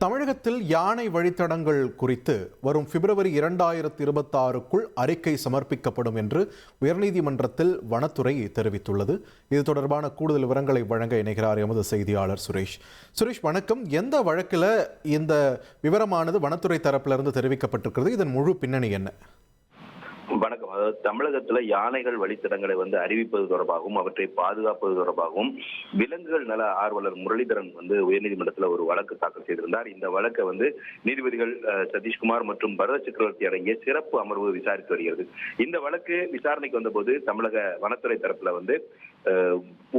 தமிழகத்தில் யானை வழித்தடங்கள் குறித்து வரும் பிப்ரவரி 2026க்குள் அறிக்கை சமர்ப்பிக்கப்படும் என்று உயர்நீதிமன்றத்தில் வனத்துறை தெரிவித்துள்ளது. இது தொடர்பான கூடுதல் விவரங்களை வழங்க இணைகிறார் எமது செய்தியாளர் சுரேஷ். வணக்கம். எந்த வழக்கில் இந்த விவரமானது வனத்துறை தரப்பிலிருந்து தெரிவிக்கப்பட்டிருக்கிறது? இதன் முழு பின்னணி என்ன? வணக்கம். அதாவது தமிழகத்துல யானைகள் வழித்தடங்களை அறிவிப்பது தொடர்பாகவும் அவற்றை பாதுகாப்பது தொடர்பாகவும் விலங்குகள் நல ஆர்வலர் முரளிதரன் உயர்நீதிமன்றத்தில் ஒரு வழக்கு தாக்கல் செய்திருந்தார். இந்த வழக்கை நீதிபதிகள் சதீஷ்குமார் மற்றும் பரத சக்கரவர்த்தி அடங்கிய சிறப்பு அமர்வு விசாரித்து வருகிறது. இந்த வழக்கு விசாரணைக்கு வந்தபோது தமிழக வனத்துறை தரப்புல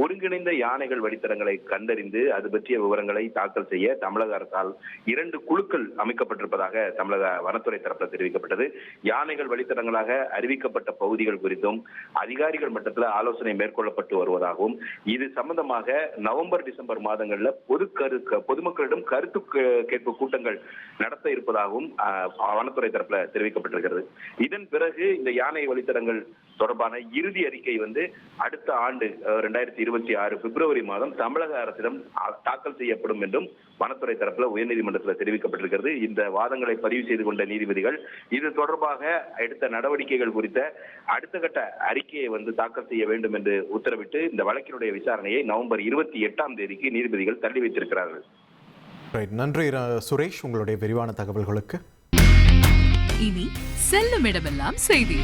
ஒருங்கிணைந்த யானைகள் வழித்தடங்களை கண்டறிந்து அது பற்றிய விவரங்களை தாக்கல் செய்ய தமிழக அரசால் 2 குழுக்கள் அமைக்கப்பட்டிருப்பதாக தமிழக வனத்துறை தரப்பில் தெரிவிக்கப்பட்டது. யானைகள் வழித்தடங்களாக அறிவிக்கப்பட்ட பகுதிகள் குறித்தும் அதிகாரிகள் மட்டத்தில் ஆலோசனை மேற்கொள்ளப்பட்டு வருவதாகவும் இது சம்பந்தமாக நவம்பர் டிசம்பர் மாதங்களில் பொதுமக்களிடம் கருத்து கேட்பு கூட்டங்கள் நடத்த இருப்பதாகவும் வனத்துறை தரப்பில் தெரிவிக்கப்பட்டிருக்கிறது. இதன் பிறகு இந்த யானை வழித்தடங்கள் தொடர்பான இறுதி அறிக்கை அடுத்த ஆண்டு 2026 பிப்ரவரி மாதம் தமிழக அரசிடம் தாக்கல் செய்யப்படும் என்றும் வனத்துறை தரப்பில் உயர்நீதிமன்றத்தில் தெரிவிக்கப்பட்டிருக்கிறது. இந்த வாதங்களை பதிவு செய்து கொண்ட நீதிபதிகள் இது தொடர்பாக எடுத்த நடவடிக்கைகள் குறித்த அடுத்த கட்ட அறிக்கையை தாக்கல் செய்ய வேண்டும் என்று உத்தரவிட்டு இந்த வழக்கினுடைய விசாரணையை நவம்பர் 28ஆம் தேதிக்கு நீதிபதிகள் தள்ளி வைத்திருக்கிறார்கள். நன்றி சுரேஷ், உங்களுடைய விரிவான தகவல்களுக்கு. இனி செல்லும் இடமெல்லாம் செய்தி.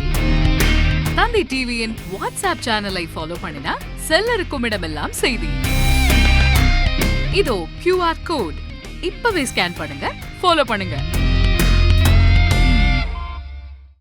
தந்தி டிவியின் வாட்ஸ்அப் சேனலை ஃபாலோ பண்ணினா செல்லருக்கும் இடமெல்லாம் செய்தி. இதோ QR கோட் இப்பவே ஸ்கேன் பண்ணுங்க, ஃபாலோ பண்ணுங்க.